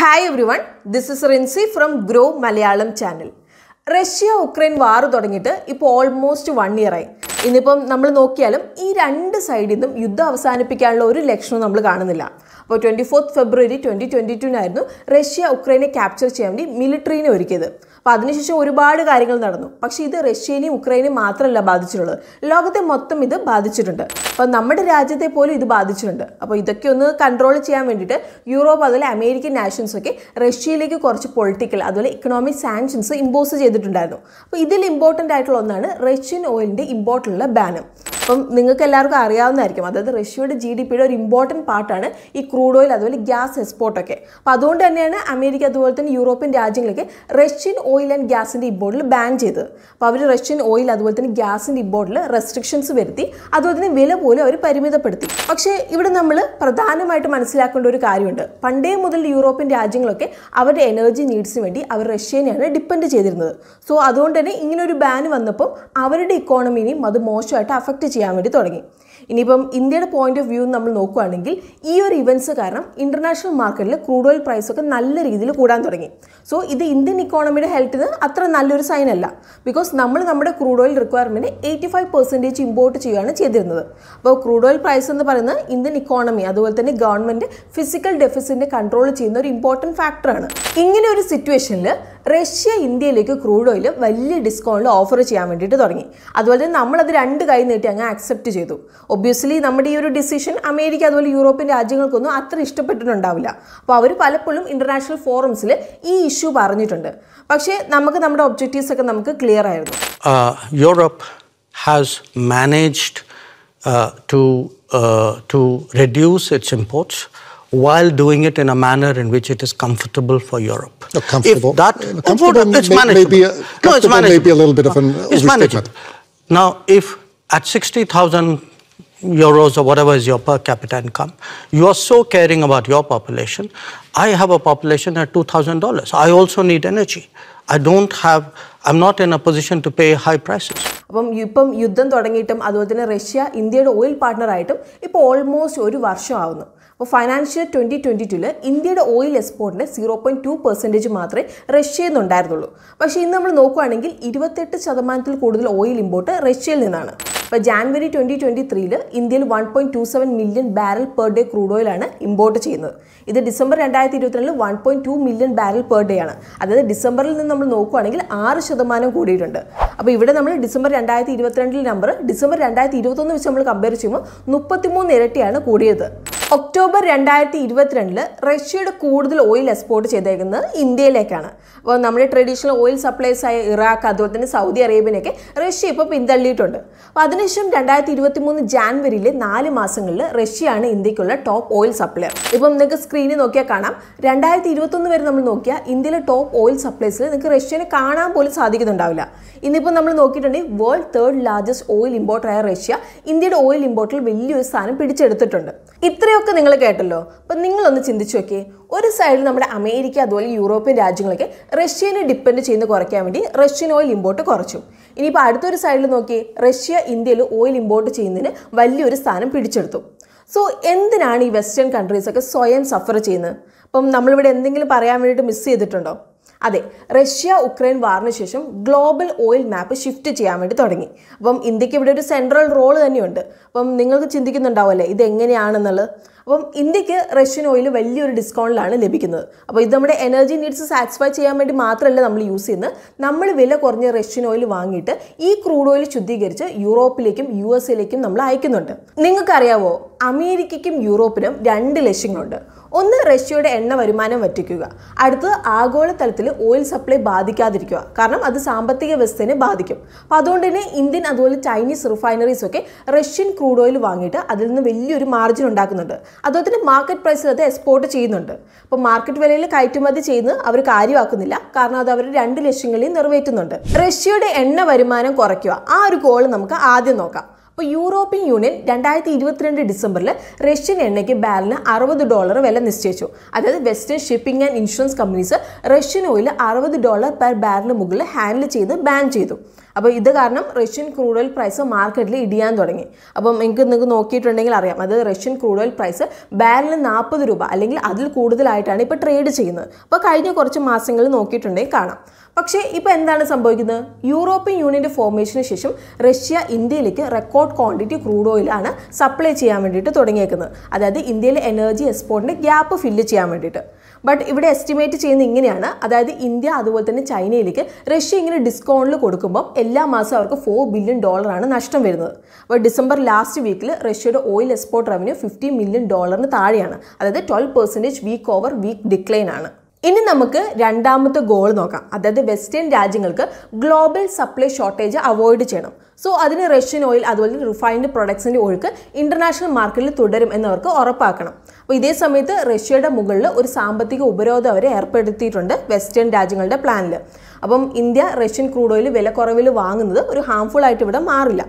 Hi everyone, this is Rinsi from Groww Malayalam channel. Russia-Ukraine war തുടങ്ങിയിട്ട് ഇപ്പോൾ almost 1 year ആയി. ഇന്നിപ്പം നമ്മൾ നോക്കിയാലും ഈ രണ്ട് സൈഡിൽ നിന്നും യുദ്ധം അവസാനിപ്പിക്കാനുള്ള ഒരു ലക്ഷണം നമ്മൾ കാണുന്നില്ല. അപ്പോൾ 24 ഫെബ്രുവരി 2022 റഷ്യ ഉക്രൈനെ ക്യാപ്ചർ ചെയ്യാൻ വേണ്ടി മിലിറ്ററിനെ ഒരുക്കിയത്. അപ്പോൾ അതിനുശേഷം ഒരുപാട് കാര്യങ്ങൾ നടന്നു. പക്ഷേ ഇത് റഷ്യനെയും ഉക്രൈനെയും മാത്രമല്ല ബാധിച്ചിട്ടുള്ളത്, ലോകത്തെ മൊത്തം ഇത് ബാധിച്ചിട്ടുണ്ട്. അപ്പോൾ നമ്മുടെ രാജ്യത്തെ പോലും ഇത് ബാധിച്ചിട്ടുണ്ട്. അപ്പോൾ ഇതൊക്കെ ഒന്ന് കൺട്രോൾ ചെയ്യാൻ വേണ്ടിയിട്ട് യൂറോപ്പ് അതുപോലെ അമേരിക്കൻ നാഷൻസ് ഒക്കെ റഷ്യയിലേക്ക് കുറച്ച് പൊളിറ്റിക്കൽ അതുപോലെ ഇക്കണോമിക് സാങ്ഷൻസ് ഇമ്പോസ് ചെയ്തിട്ടുണ്ടായിരുന്നു. അപ്പോൾ ഇതിൽ ഇമ്പോർട്ടൻ്റ് ആയിട്ടുള്ള ഒന്നാണ് റഷ്യൻ ഓയിലിൻ്റെ ഇമ്പോർട്ടിലുള്ള ബാനും. അപ്പം നിങ്ങൾക്ക് എല്ലാവർക്കും അറിയാവുന്നതായിരിക്കും, അതായത് റഷ്യയുടെ GDPയുടെ ഒരു ഇമ്പോർട്ടൻറ്റ് പാർട്ടാണ് ഈ ക്രൂഡ് ഓയിൽ അതുപോലെ ഗ്യാസ് എക്സ്പോർട്ടൊക്കെ. അപ്പോൾ അതുകൊണ്ട് തന്നെയാണ് അമേരിക്ക അതുപോലെ തന്നെ യൂറോപ്യൻ രാജ്യങ്ങളിലേക്ക് റഷ്യൻ ഓയിൽ ആൻഡ് ഗ്യാസിൻ്റെ ഇമ്പോർട്ടിൽ ബാൻ ചെയ്തത്. അപ്പോൾ അവർ റഷ്യൻ ഓയിൽ അതുപോലെ തന്നെ ഗ്യാസിൻ്റെ ഇമ്പോർട്ടിൽ റെസ്ട്രിക്ഷൻസ് വരുത്തി, അതുപോലെ തന്നെ വില പോലും അവർ പരിമിതപ്പെടുത്തി. പക്ഷേ ഇവിടെ നമ്മൾ പ്രധാനമായിട്ട് മനസ്സിലാക്കേണ്ട ഒരു കാര്യമുണ്ട്. പണ്ടേ മുതൽ യൂറോപ്യൻ രാജ്യങ്ങളൊക്കെ അവരുടെ എനർജി നീഡ്സിന് വേണ്ടി അവർ റഷ്യനെയാണ് ഡിപ്പെൻഡ് ചെയ്തിരുന്നത്. സോ അതുകൊണ്ട് തന്നെ ഇങ്ങനൊരു ബാൻ വന്നപ്പോൾ അവരുടെ ഇക്കോണമിനെയും അത് മോശമായിട്ട് അഫക്റ്റ് ചെയ്യാൻ വേണ്ടി തുടങ്ങി. ഇനിയിപ്പം ഇന്ത്യയുടെ പോയിന്റ് ഓഫ് വ്യൂ നമ്മൾ നോക്കുകയാണെങ്കിൽ ഈ ഒരു ഇവൻറ്റ്സ് കാരണം ഇന്റർനാഷണൽ മാർക്കറ്റിൽ ക്രൂഡ് ഓയിൽ പ്രൈസൊക്കെ നല്ല രീതിയിൽ കൂടാൻ തുടങ്ങി. സോ ഇത് ഇന്ത്യൻ ഇക്കോണമിയുടെ ഹെൽത്തിന് അത്ര നല്ലൊരു സൈൻ അല്ല. ബിക്കോസ് നമ്മൾ നമ്മുടെ ക്രൂഡ് ഓയിൽ റിക്വയർമെൻറ്റ് 85% ഇമ്പോർട്ട് ചെയ്യുകയാണ് ചെയ്തിരുന്നത്. അപ്പോൾ ക്രൂഡ് ഓയിൽ പ്രൈസ് എന്ന് പറയുന്നത് ഇന്ത്യൻ ഇക്കോണമി അതുപോലെ തന്നെ ഗവൺമെൻറ് ഫിസിക്കൽ ഡെഫിസിറ്റിനെ കൺട്രോൾ ചെയ്യുന്ന ഒരു ഇമ്പോർട്ടൻറ്റ് ഫാക്ടറാണ്. ഇങ്ങനെ ഒരു സിറ്റുവേഷനിൽ റഷ്യ ഇന്ത്യയിലേക്ക് ക്രൂഡ് ഓയിൽ വലിയ ഡിസ്കൗണ്ടിൽ ഓഫർ ചെയ്യാൻ വേണ്ടിയിട്ട് തുടങ്ങി. അതുപോലെ തന്നെ നമ്മളത് രണ്ട് കൈ നീട്ടി അങ്ങ് ആക്സെപ്റ്റ് ചെയ്തു. ഒബ്വിയസ്ലി നമ്മുടെ ഈ ഒരു ഡിസിഷൻ അമേരിക്ക അതുപോലെ യൂറോപ്യൻ രാജ്യങ്ങൾക്കൊന്നും അത്ര ഇഷ്ടപ്പെട്ടിട്ടുണ്ടാവില്ല. അപ്പോൾ അവർ പലപ്പോഴും ഇന്റർനാഷണൽ ഫോറംസിൽ ഈ ഇഷ്യൂ പറഞ്ഞിട്ടുണ്ട്. പക്ഷേ നമുക്ക് നമ്മുടെ ഒബ്ജക്റ്റീവ്സ് ഒക്കെ നമുക്ക് ക്ലിയർ ആയിരുന്നു. Europe has managed to reduce its imports while doing it in a manner in which it is comfortable for Europe. Comfortable. If that it's manageable. It's manageable. Maybe a little bit of an overstatement. Now, if at 60,000 euros or whatever is your per capita income, you are so caring about your population. I have a population at $2,000. I also need energy. I'm not in a position to pay high prices. ഇപ്പം യുദ്ധം തുടങ്ങിയിട്ടും അതുപോലെ തന്നെ Russia ഇന്ത്യയുടെ oil പാർട്ണറായിട്ടും ഇപ്പോൾ almost ഒരു വർഷം ആവുന്നു. അപ്പോൾ ഫൈനാൻഷ്യൽ 2022 ഇന്ത്യയുടെ ഓയിൽ എക്സ്പോർട്ടിൻ്റെ 0.2% മാത്രമേ റഷ്യയിൽ നിന്നുണ്ടായിരുന്നുള്ളൂ. പക്ഷേ ഇന്ന് നമ്മൾ നോക്കുകയാണെങ്കിൽ 28% കൂടുതൽ ഓയിൽ ഇമ്പോർട്ട് റഷ്യയിൽ നിന്നാണ്. അപ്പോൾ ജാനുവരി 2023 ഇന്ത്യയിൽ 1.27 million barrel per day crude ഓയിലാണ് ഇമ്പോർട്ട് ചെയ്യുന്നത്. ഇത് December 2022 1.2 million barrel per day ആണ്. അതായത് ഡിസംബറിൽ നിന്ന് നമ്മൾ നോക്കുകയാണെങ്കിൽ 6% കൂടിയിട്ടുണ്ട്. അപ്പോൾ ഇവിടെ നമ്മൾ ഡിസംബർ 2022 നമ്പർ ഡിസംബർ 2021 വെച്ച് നമ്മൾ കമ്പയർ ചെയ്യുമ്പോൾ 33 ഇരട്ടിയാണ് കൂടിയത്. ഒക്ടോബർ 2022 റഷ്യയുടെ കൂടുതൽ ഓയിൽ എക്സ്പോർട്ട് ചെയ്തേക്കുന്നത് ഇന്ത്യയിലേക്കാണ്. അപ്പോൾ നമ്മുടെ ട്രഡീഷണൽ ഓയിൽ സപ്ലൈസ് ആയ ഇറാഖ് അതുപോലെ തന്നെ സൗദി അറേബ്യനൊക്കെ റഷ്യ ഇപ്പോൾ പിന്തള്ളിയിട്ടുണ്ട്. അപ്പോൾ അതിനുശേഷം 2023 ജാനുവരിയിലെ 4 മാസങ്ങളിൽ റഷ്യയാണ് ഇന്ത്യക്കുള്ള ടോപ്പ് ഓയിൽ സപ്ലയർ. ഇപ്പം നിങ്ങൾക്ക് സ്ക്രീനിൽ നോക്കിയാൽ കാണാം, 2021 വരെ നമ്മൾ നോക്കിയാൽ ഇന്ത്യയിലെ ടോപ്പ് ഓയിൽ സപ്ലൈസിൽ നിങ്ങൾക്ക് റഷ്യനെ കാണാൻ പോലും സാധിക്കുന്നുണ്ടാവില്ല. ഇന്നിപ്പോൾ നമ്മൾ നോക്കിയിട്ടുണ്ടെങ്കിൽ വേൾഡ് 3rd ലാർജസ്റ്റ് ഓയിൽ ഇമ്പോർട്ടറായ റഷ്യ ഇന്ത്യയുടെ ഓയിൽ ഇമ്പോർട്ടിൽ വലിയൊരു സ്ഥാനം പിടിച്ചെടുത്തിട്ടുണ്ട്. ഇത്രയൊക്കെ നിങ്ങൾ കേട്ടല്ലോ. അപ്പം നിങ്ങളൊന്ന് ചിന്തിച്ചു നോക്കിയേ, ഒരു സൈഡിൽ നമ്മുടെ അമേരിക്ക അതുപോലെ യൂറോപ്യൻ രാജ്യങ്ങളൊക്കെ റഷ്യനെ ഡിപ്പെൻഡ് ചെയ്യുന്ന കുറയ്ക്കാൻ വേണ്ടി റഷ്യൻ ഓയിൽ ഇമ്പോർട്ട് കുറച്ചു. ഇനിയിപ്പോൾ അടുത്തൊരു സൈഡിൽ നോക്കി റഷ്യ ഇന്ത്യയിൽ ഓയിൽ ഇമ്പോർട്ട് ചെയ്യുന്നതിന് വലിയൊരു സ്ഥാനം പിടിച്ചെടുത്തു. സോ എന്തിനാണ് ഈ വെസ്റ്റേൺ കൺട്രീസൊക്കെ സ്വയം സഫർ ചെയ്യുന്നത്? അപ്പം നമ്മളിവിടെ എന്തെങ്കിലും പറയാൻ വേണ്ടിയിട്ട് മിസ് ചെയ്തിട്ടുണ്ടോ? അതെ, റഷ്യ ഉക്രൈൻ വാറിന് ശേഷം ഗ്ലോബൽ ഓയിൽ മാപ്പ് ഷിഫ്റ്റ് ചെയ്യാൻ വേണ്ടി തുടങ്ങി. അപ്പം ഇന്ത്യക്ക് ഇവിടെ ഒരു സെൻട്രൽ റോൾ തന്നെയുണ്ട്. അപ്പം നിങ്ങൾക്ക് ചിന്തിക്കുന്നുണ്ടാവുമല്ലേ ഇതെങ്ങനെയാണെന്നുള്ളത്. അപ്പം ഇന്ത്യക്ക് റഷ്യൻ ഓയിൽ വലിയൊരു ഡിസ്കൗണ്ടിലാണ് ലഭിക്കുന്നത്. അപ്പോൾ ഇത് നമ്മുടെ എനർജി നീഡ്സ് സാറ്റിസ്ഫൈ ചെയ്യാൻ വേണ്ടി മാത്രമല്ല നമ്മൾ യൂസ് ചെയ്യുന്നത്. നമ്മൾ വില കുറഞ്ഞ റഷ്യൻ ഓയിൽ വാങ്ങിയിട്ട് ഈ ക്രൂഡ് ഓയിൽ ശുദ്ധീകരിച്ച് യൂറോപ്പിലേക്കും USA നമ്മൾ അയക്കുന്നുണ്ട്. നിങ്ങൾക്കറിയാവോ, അമേരിക്കയ്ക്കും യൂറോപ്പിനും 2 ലക്ഷ്യങ്ങളുണ്ട്. ഒന്ന്, റഷ്യയുടെ എണ്ണ വരുമാനം വറ്റിക്കുക. അടുത്തത് ആഗോളതലത്തിൽ ഓയിൽ സപ്ലൈ ബാധിക്കാതിരിക്കുക. കാരണം അത് സാമ്പത്തിക വ്യവസ്ഥയെ ബാധിക്കും. അപ്പോൾ അതുകൊണ്ട് തന്നെ ഇന്ത്യൻ അതുപോലെ ചൈനീസ് റിഫൈനറീസ് ഒക്കെ റഷ്യൻ ക്രൂഡ് ഓയിൽ വാങ്ങിയിട്ട് അതിൽ നിന്ന് വലിയൊരു മാർജിൻ ഉണ്ടാക്കുന്നുണ്ട്. അതുപോലെ തന്നെ മാർക്കറ്റ് പ്രൈസിൽ അത് എക്സ്പോർട്ട് ചെയ്യുന്നുണ്ട്. അപ്പോൾ മാർക്കറ്റ് വിലയിൽ കയറ്റുമതി ചെയ്യുന്നത് അവർ കാര്യമാക്കുന്നില്ല. കാരണം അത് അവർ 2 ലക്ഷ്യങ്ങളെയും നിറവേറ്റുന്നുണ്ട്. റഷ്യയുടെ എണ്ണ വരുമാനം കുറയ്ക്കുക, ആ ഒരു ഗോൾ നമുക്ക് ആദ്യം നോക്കാം. അപ്പോൾ യൂറോപ്യൻ യൂണിയൻ 2022 ഡിസംബറിൽ റഷ്യൻ എണ്ണയ്ക്ക് ബാരലിന് $60 വില നിശ്ചയിച്ചു. അതായത് western shipping and insurance companies Russian oil $60 per ബാരലിന് മുകളിൽ ഹാൻഡിൽ ചെയ്ത് ബാൻ ചെയ്തു. അപ്പോൾ ഇത് കാരണം റഷ്യൻ ക്രൂഡ് ഓയിൽ പ്രൈസ് മാർക്കറ്റിൽ ഇടിയാൻ തുടങ്ങി. അപ്പം നിങ്ങൾക്ക് നോക്കിയിട്ടുണ്ടെങ്കിൽ അറിയാം, അത് റഷ്യൻ ക്രൂഡ് ഓയിൽ പ്രൈസ് ബാരലിന് 40 രൂപ അല്ലെങ്കിൽ അതിൽ കൂടുതലായിട്ടാണ് ഇപ്പോൾ ട്രേഡ് ചെയ്യുന്നത്. അപ്പോൾ കഴിഞ്ഞ കുറച്ച് മാസങ്ങളിൽ നോക്കിയിട്ടുണ്ടെങ്കിൽ കാണാം. പക്ഷേ ഇപ്പോൾ എന്താണ് സംഭവിക്കുന്നത്? യൂറോപ്യൻ യൂണിയൻ്റെ ഫോർമേഷന് ശേഷം റഷ്യ ഇന്ത്യയിലേക്ക് റെക്കോർഡ് ക്വാണ്ടിറ്റി ക്രൂഡ് ഓയിലാണ് സപ്ലൈ ചെയ്യാൻ വേണ്ടിയിട്ട് തുടങ്ങിയേക്കുന്നത്. അതായത് ഇന്ത്യയിലെ എനർജി എക്സ്പോർട്ടിൻ്റെ ഗ്യാപ്പ് ഫില്ല് ചെയ്യാൻ വേണ്ടിയിട്ട്. ബട്ട് ഇവിടെ എസ്റ്റിമേറ്റ് ചെയ്യുന്നത് ഇങ്ങനെയാണ്, അതായത് ഇന്ത്യ അതുപോലെ തന്നെ ചൈനയിലേക്ക് റഷ്യ ഇങ്ങനെ ഡിസ്കൗണ്ടിൽ കൊടുക്കുമ്പോൾ എല്ലാ മാസവും അവർക്ക് $4 ബില്യൺ നഷ്ടം വരുന്നത്. അപ്പോൾ ഡിസംബർ ലാസ്റ്റ് വീക്കിൽ റഷ്യയുടെ ഓയിൽ എക്സ്പോർട്ട് റവന്യൂ $50 മില്യൺ താഴെയാണ്. അതായത് 12% വീക്ക് ഓവർ വീക്ക് ഡിക്ലൈൻ ആണ്. ഇനി നമുക്ക് രണ്ടാമത്തെ ഗോൾ നോക്കാം. അതായത് വെസ്റ്റേൺ രാജ്യങ്ങൾക്ക് ഗ്ലോബൽ സപ്ലൈ ഷോർട്ടേജ് അവോയ്ഡ് ചെയ്യണം. സോ അതിന് റഷ്യൻ ഓയിൽ അതുപോലെ റിഫൈൻഡ് പ്രൊഡക്ട്സിൻ്റെ ഒഴുക്ക് ഇന്റർനാഷണൽ മാർക്കറ്റിൽ തുടരും എന്നവർക്ക് ഉറപ്പാക്കണം. അപ്പോൾ ഇതേ സമയത്ത് റഷ്യയുടെ മുകളിൽ ഒരു സാമ്പത്തിക ഉപരോധം അവരെ ഏർപ്പെടുത്തിയിട്ടുണ്ട് വെസ്റ്റേൺ രാജ്യങ്ങളുടെ പ്ലാനിൽ. അപ്പം ഇന്ത്യ റഷ്യൻ ക്രൂഡ് ഓയിൽ വില കുറവിൽ വാങ്ങുന്നത് ഒരു ഹാംഫുൾ ആയിട്ട് ഇവിടെ മാറില്ല.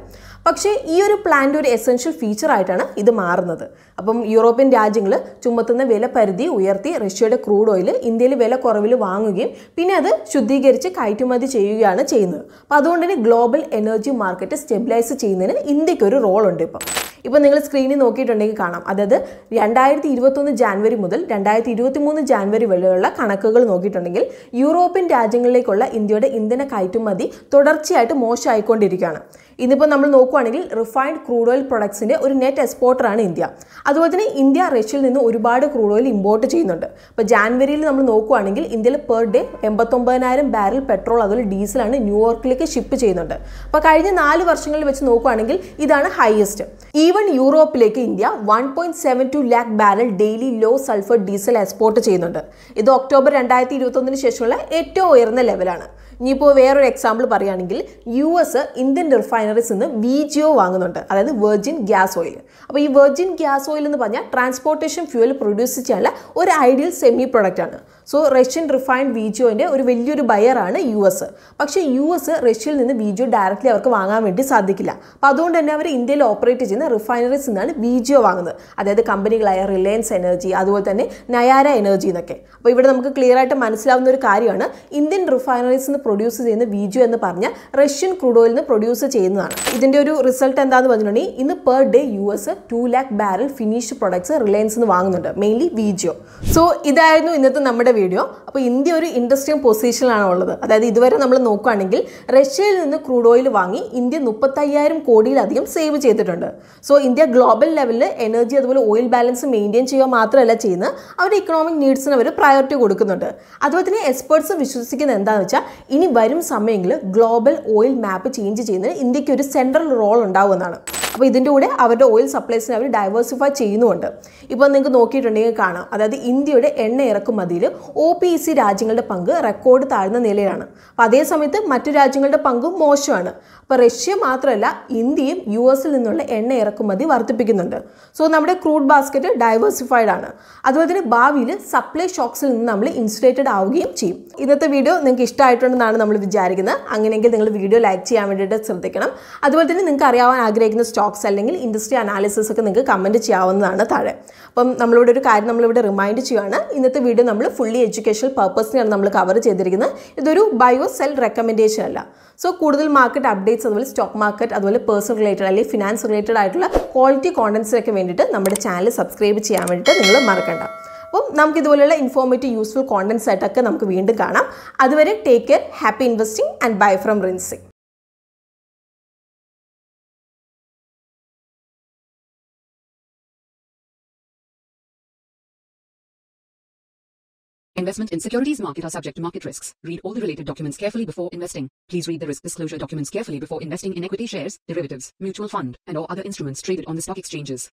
പക്ഷേ ഈ ഒരു പ്ലാൻ്റെ ഒരു എസെൻഷ്യൽ ഫീച്ചർ ആയിട്ടാണ് ഇത് മാറുന്നത്. അപ്പം യൂറോപ്യൻ രാജ്യങ്ങൾ ചുമത്തുന്ന വില പരിധി ഉയർത്തി റഷ്യയുടെ ക്രൂഡ് ഓയിൽ ഇന്ത്യയിൽ വില കുറവിൽ വാങ്ങുകയും പിന്നെ അത് ശുദ്ധീകരിച്ച് കയറ്റുമതി ചെയ്യുകയാണ് ചെയ്യുന്നത്. അപ്പോൾ അതുകൊണ്ട് തന്നെ ഗ്ലോബൽ എനർജി മാർക്കറ്റ് സ്റ്റെബിലൈസ് ചെയ്യുന്നതിന് ഇന്ത്യക്ക് ഒരു റോൾ ഉണ്ട്. ഇപ്പം നിങ്ങൾ സ്ക്രീനിൽ നോക്കിയിട്ടുണ്ടെങ്കിൽ കാണാം, അതായത് 2021 ജാനുവരി മുതൽ 2023 ജാനുവരി വരെയുള്ള കണക്കുകൾ നോക്കിയിട്ടുണ്ടെങ്കിൽ യൂറോപ്യൻ രാജ്യങ്ങളിലേക്കുള്ള ഇന്ത്യയുടെ ഇന്ധന കയറ്റുമതി തുടർച്ചയായിട്ട് മോശമായിക്കൊണ്ടിരിക്കുകയാണ്. ഇന്നിപ്പോൾ നമ്മൾ നോക്കുകയാണെങ്കിൽ റിഫൈൻഡ് ക്രൂഡ് ഓയിൽ പ്രൊഡക്ട്സിൻ്റെ ഒരു നെറ്റ് എക്സ്പോർട്ടറാണ് ഇന്ത്യ. അതുപോലെ തന്നെ ഇന്ത്യ റഷ്യയിൽ നിന്ന് ഒരുപാട് ക്രൂഡ് ഓയിൽ ഇമ്പോർട്ട് ചെയ്യുന്നുണ്ട്. ഇപ്പോൾ ജാനുവരിയിൽ നമ്മൾ നോക്കുകയാണെങ്കിൽ ഇന്ത്യയിൽ പെർ ഡേ 89,000 ബാരൽ പെട്രോൾ അതുപോലെ ഡീസലാണ് ന്യൂയോർക്കിലേക്ക് ഷിപ്പ് ചെയ്യുന്നുണ്ട്. അപ്പോൾ കഴിഞ്ഞ 4 വർഷങ്ങളിൽ വെച്ച് നോക്കുകയാണെങ്കിൽ ഇതാണ് ഹയസ്റ്റ്. ഈവൻ യൂറോപ്പിലേക്ക് India 1.72 lakh barrel daily low sulphur diesel export ചെയ്യുന്നുണ്ട്. ഇത് ഒക്ടോബർ 2021 ശേഷമുള്ള ഏറ്റവും ഉയർന്ന ലെവലാണ്. ഇനിയിപ്പോൾ വേറൊരു എക്സാമ്പിൾ പറയുകയാണെങ്കിൽ US ഇന്ത്യൻ റിഫൈനറീസ് നിന്ന് VGO വാങ്ങുന്നുണ്ട്, അതായത് വെർജിൻ ഗ്യാസ് ഓയിൽ. അപ്പോൾ ഈ വെർജിൻ ഗ്യാസ് ഓയിൽ എന്ന് പറഞ്ഞാൽ ട്രാൻസ്പോർട്ടേഷൻ ഫ്യൂവൽ പ്രൊഡ്യൂസ് ചെയ്യാനുള്ള ഒരു ഐഡിയൽ സെമി പ്രൊഡക്റ്റ് ആണ്. സോ റഷ്യൻ റിഫൈൻഡ് VGOൻ്റെ ഒരു വലിയൊരു ബയറാണ് US. പക്ഷേ US റഷ്യയിൽ നിന്ന് VGO ഡയറക്റ്റ്ലി അവർക്ക് വാങ്ങാൻ വേണ്ടി സാധിക്കില്ല. അപ്പോൾ അതുകൊണ്ട് തന്നെ അവർ ഇന്ത്യയിൽ ഓപ്പറേറ്റ് ചെയ്യുന്ന റിഫൈനറീസ് നിന്നാണ് VGO വാങ്ങുന്നത്, അതായത് കമ്പനികളായ റിലയൻസ് എനർജി അതുപോലെ തന്നെ നയാര എനർജി എന്നൊക്കെ. അപ്പോൾ ഇവിടെ നമുക്ക് ക്ലിയർ ആയിട്ട് മനസ്സിലാവുന്ന ഒരു കാര്യമാണ്, ഇന്ത്യൻ റിഫൈനറീസ് നിന്ന് പ്രൊഡ്യൂസ് ചെയ്യുന്ന VGO എന്ന് പറഞ്ഞാൽ റഷ്യൻ ക്രൂഡ് ഓയിൽ നിന്ന് പ്രൊഡ്യൂസ് ചെയ്യുന്നതാണ്. ഇതിൻ്റെ ഒരു റിസൾട്ട് എന്താണെന്ന് പറഞ്ഞിട്ടുണ്ടെങ്കിൽ ഇന്ന് per day US 2 lakh barrel finished products Reliance നിന്ന് വാങ്ങുന്നുണ്ട്, മെയിൻലി VGO. സോ ഇതായിരുന്നു ഇന്നത്തെ നമ്മുടെ വീഡിയോ. അപ്പോൾ ഇന്ത്യ ഒരു ഇൻട്രസ്റ്റിംഗ് പൊസിഷനിലാണ് ഉള്ളത്. അതായത് ഇതുവരെ നമ്മൾ നോക്കുകയാണെങ്കിൽ റഷ്യയിൽ നിന്ന് ക്രൂഡ് ഓയിൽ വാങ്ങി ഇന്ത്യ 35,000 കോടിയിലധികം സേവ് ചെയ്തിട്ടുണ്ട്. സോ ഇന്ത്യ ഗ്ലോബൽ ലെവലിൽ എനർജി അതുപോലെ ഓയിൽ ബാലൻസ് മെയിൻറ്റെയിൻ ചെയ്യുക മാത്രമല്ല ചെയ്യുന്നത്, അവരുടെ ഇക്കണോമിക് നീഡ്സിന് അവർ പ്രയോറിറ്റി കൊടുക്കുന്നുണ്ട്. അതുപോലെ തന്നെ എക്സ്പേർട്സ് വിശ്വസിക്കുന്നത് എന്താണെന്ന് വെച്ചാൽ ഇനി വരും സമയങ്ങളിൽ ഗ്ലോബൽ ഓയിൽ മാപ്പ് ചേഞ്ച് ചെയ്യുന്നതിന് ഇന്ത്യക്ക് ഒരു സെൻട്രൽ റോൾ ഉണ്ടാവുമെന്നാണ്. അപ്പോൾ ഇതിൻ്റെ കൂടെ അവരുടെ ഓയിൽ സപ്ലൈസിനെ അവർ ഡൈവേഴ്സിഫൈ ചെയ്യുന്നുമുണ്ട്. ഇപ്പോൾ നിങ്ങൾക്ക് നോക്കിയിട്ടുണ്ടെങ്കിൽ കാണാം, അതായത് ഇന്ത്യയുടെ എണ്ണ ഇറക്കുമതിയിൽ OPEC രാജ്യങ്ങളുടെ പങ്ക് റെക്കോർഡ് താഴ്ന്ന നിലയിലാണ്. അപ്പോൾ അതേ സമയത്ത് മറ്റു രാജ്യങ്ങളുടെ പങ്കും മോശമാണ്. അപ്പോൾ റഷ്യ മാത്രമല്ല ഇന്ത്യയും US നിന്നുള്ള എണ്ണ ഇറക്കുമതി വർദ്ധിപ്പിക്കുന്നുണ്ട്. സോ നമ്മുടെ ക്രൂഡ് ബാസ്ക്കറ്റ് ഡൈവേഴ്സിഫൈഡ് ആണ്. അതുപോലെ തന്നെ ഭാവിയിൽ സപ്ലൈ ഷോക്സിൽ നിന്ന് നമ്മൾ ഇൻസുലേറ്റഡ് ആവുകയും ചെയ്യും. ഇന്നത്തെ വീഡിയോ നിങ്ങൾക്ക് ഇഷ്ടമായിട്ടുണ്ടെന്നാണ് നമ്മൾ വിചാരിക്കുന്നത്. അങ്ങനെയെങ്കിൽ നിങ്ങൾ വീഡിയോ ലൈക്ക് ചെയ്യാൻ വേണ്ടിയിട്ട് ശ്രദ്ധിക്കണം. അതുപോലെ തന്നെ നിങ്ങൾക്ക് അറിയാൻ ആഗ്രഹിക്കുന്ന സ്റ്റോക്സ് അല്ലെങ്കിൽ ഇൻഡസ്ട്രി അനാലിസിസ് ഒക്കെ നിങ്ങൾക്ക് കമൻറ്റ് ചെയ്യാവുന്നതാണ് താഴെ. അപ്പം നമ്മളിവിടെ ഒരു കാര്യം നമ്മളിവിടെ റിമൈൻഡ് ചെയ്യുകയാണ്, ഇന്നത്തെ വീഡിയോ നമ്മൾ ഫുള്ളി എഡ്യൂക്കേഷണൽ പർപ്പസിനാണ് നമ്മൾ കവർ ചെയ്തിരിക്കുന്നത്. ഇതൊരു ബയോ സെൽ റെക്കമെൻഡേഷൻ അല്ല. സോ കൂടുതൽ മാർക്കറ്റ് അപ്ഡേറ്റ്സ് അതുപോലെ സ്റ്റോക്ക് മാർക്കറ്റ് അതുപോലെ പേഴ്സണൽ റിലേറ്റഡ് അല്ലെങ്കിൽ ഫിനാൻസ് റിലേറ്റഡ് ആയിട്ടുള്ള ക്വാളിറ്റി കോണ്ടന്റ്സിനൊക്കെ വേണ്ടിയിട്ട് നമ്മുടെ ചാനൽ സബ്സ്ക്രൈബ് ചെയ്യാൻ വേണ്ടിയിട്ട് നിങ്ങൾ മറക്കണ്ട. അപ്പം നമുക്ക് ഇതുപോലെയുള്ള ഇൻഫോർമേറ്റീവ് യൂസ്ഫുൾ കോണ്ടന്റ്സ് ആയിട്ടൊക്കെ നമുക്ക് വീണ്ടും കാണാം. അതുവരെ take care, happy investing and bye from Rincy. Investment in securities market are subject to market risks. Read all the related documents carefully before investing. Please read the risk disclosure documents carefully before investing in equity shares, derivatives, mutual fund, and or other instruments traded on the stock exchanges.